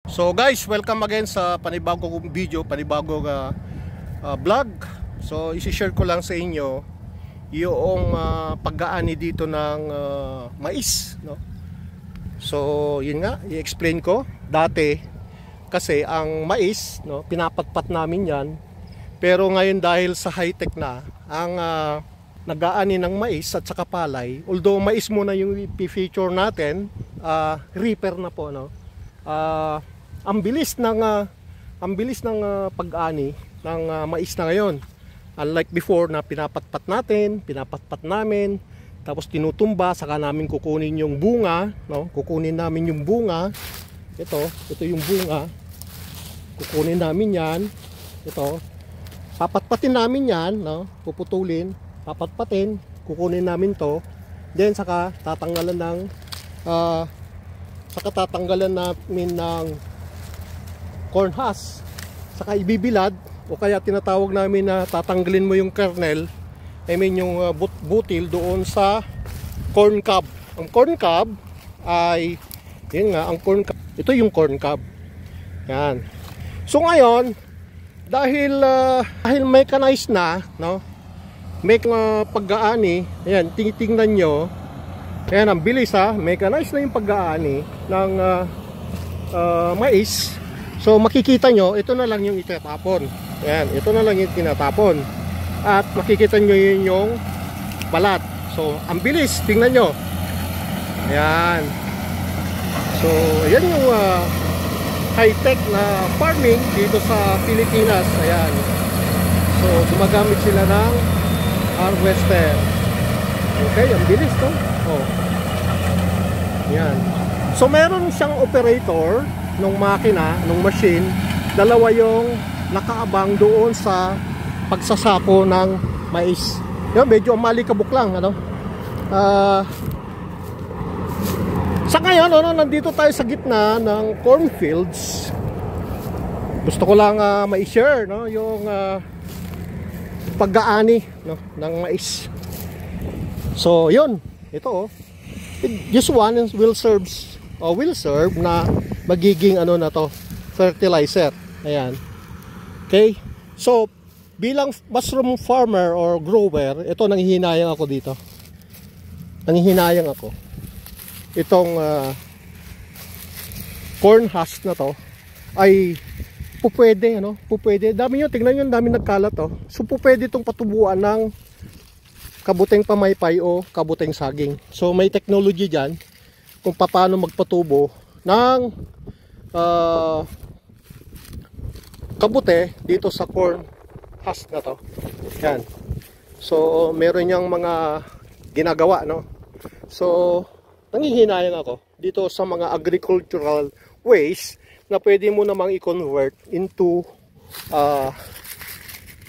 So guys, welcome again sa panibagong video, panibagong vlog. So isi-share ko lang sa inyo yung pag-aani dito ng mais, no? So yun nga, i-explain ko. Dati kasi ang mais, no, pinapatpat namin yan. Pero ngayon dahil sa high-tech na, ang nag-aani ng mais at saka palay, although mais muna yung i-feature natin, reaper na po, no? Ang bilis ng pag-ani ng mais na ngayon. Unlike before na pinapatpat namin, tapos tinutumba, saka namin kukunin yung bunga, no? Kukunin namin yung bunga. Ito yung bunga. Kukunin namin 'yan. Ito. Papatpatin namin 'yan, no? Puputulin, papatpatin, kukunin namin 'to. Then saka tatanggalan namin ng corn husk, saka ibibilad, o kaya tinatawag namin na tatanggalin mo yung kernel, yung butil doon sa corn cob. Ang corn cob ay yun nga, ang corn cob, ito yung corn cob yan. So ngayon dahil mechanized na, no, may pag-aani, ayan, tingnan nyo, ayan, ang bilis, mechanized na yung pag-aani ng mais. So makikita nyo, ito na lang yung itatapon. Ayan, ito na lang yung tinatapon. At makikita nyo yun yung balat. So ang bilis, tingnan nyo. Ayan. So ayan yung high-tech na farming dito sa Pilipinas. Ayan. So gumagamit sila ng harvester. Okay, ang bilis to. Oh. Ayan. So meron siyang operator nung makina, nung machine, dalawa yung nakaabang doon sa pagsasapo ng mais. Yan, medyo malikabok lang, ano? Sa ngayon, nandito tayo sa gitna ng cornfields. Gusto ko lang ma-share, no, yung pag-aani, no, ng mais. So, yun, ito, this one will serve na magiging ano na to, fertilizer. Ayan. Okay? So, bilang mushroom farmer or grower, ito, nanghihinayang ako dito. Nanghihinayang ako. Itong corn husk na to ay pupwede, ano? Pupwede. Dami nyo, tingnan nyo, dami nagkalat, oh. So, pupwede itong patubuan ng kabuteng pamaypay o kabuteng saging. So, may technology dyan kung paano magpatubo ng kabute dito sa corn husk na to. Yan. So meron niyang mga ginagawa, no? So nanghihinayang ako dito sa mga agricultural ways na pwede mo namang i-convert into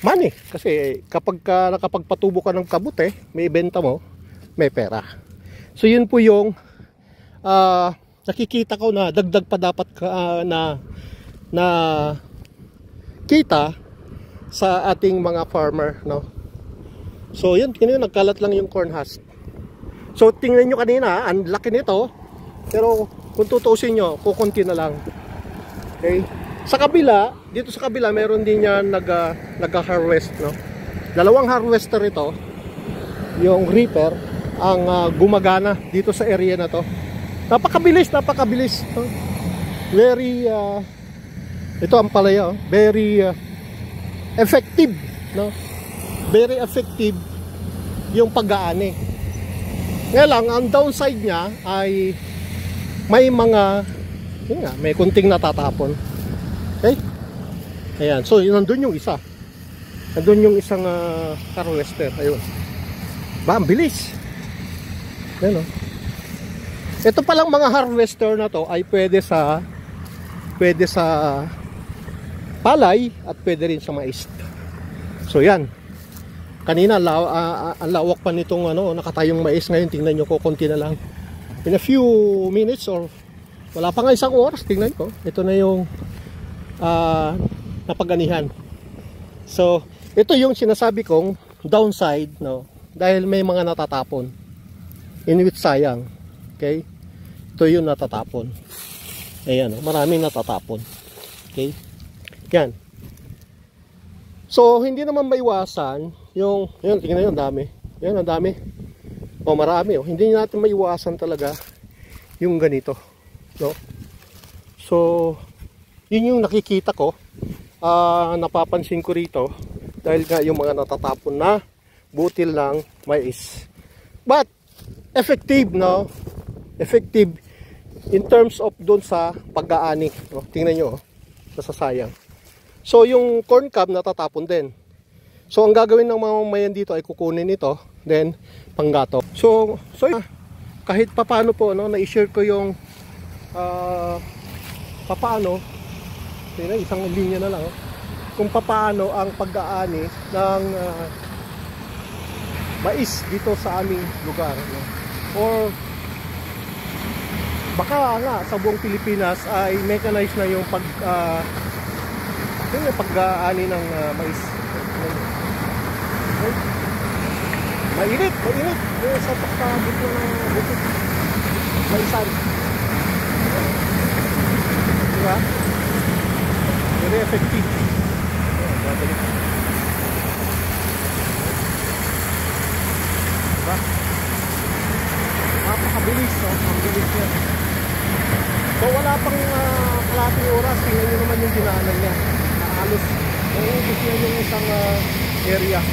money. Kasi kapag nakapagpatubo ka ng kabute, may ibenta mo, may pera. So yun po yung nakikita ko na dagdag pa dapat na kita sa ating mga farmer, no? So yun, tingnan nyo, nagkalat lang yung corn husk. So tingnan nyo kanina, ang laki nito, pero kung tutusin nyo, kukunti na lang. Okay? Sa kabila, dito sa kabila, meron din yan nag-harvest, no? Dalawang harvester ito, yung reaper, ang gumagana dito sa area na to. Napakabilis. Very ito ang palaya, very effective, no? Very effective yung pag-aani. Ngayon lang, ang downside niya ay may mga, yun nga, may kunting natatapon. Okay? Ayan, so nandun yung isa. Nandun yung isang harvester. Ayun. Ba, ang bilis. Ayan, no? Ito palang mga harvester na to ay pwede sa palay at pwede rin sa mais. So yan. Kanina ang lawak pa nitong nakatayong mais, ngayon tingnan nyo, kukunti na lang. In a few minutes or wala pa nga isang oras, tingnan ko. Ito na yung napaganihan. So ito yung sinasabi kong downside, no? Dahil may mga natatapon. In which sayang. Okay? Ito yung natatapon. Ayan, oh, maraming natatapon. Okay? Yan. So, hindi naman maiwasan yung, yun, tingnan nyo, ang dami. Yan, ang dami. O, marami. Oh. Hindi natin maiwasan talaga yung ganito. No? So, yun yung nakikita ko. Napapansin ko rito. Dahil nga yung mga natatapon na butil ng mais. But, effective, no? Effective in terms of doon sa pag-aani. No? Tingnan nyo, oh. Nasasayang. So, yung corn cob natatapon din. So, ang gagawin ng mga mamayan dito ay kukunin ito, then panggato. So kahit papaano po, no, na-share ko yung papaano, isang linya na lang, oh, kung papaano ang pag-aani ng mais dito sa aming lugar. No? Or baka nga sa buong Pilipinas ay mechanized na yung pag-aani ng mais. Okay. Mainit. Sa pagkabot na ng bukit. Maisan. Diba? Very effective. Diba? Napakabilis. Ang bilis niya. So wala pang kalating oras. Tingnan nyo naman yung dinaanan niya. Halos nauubos niya yung isang area.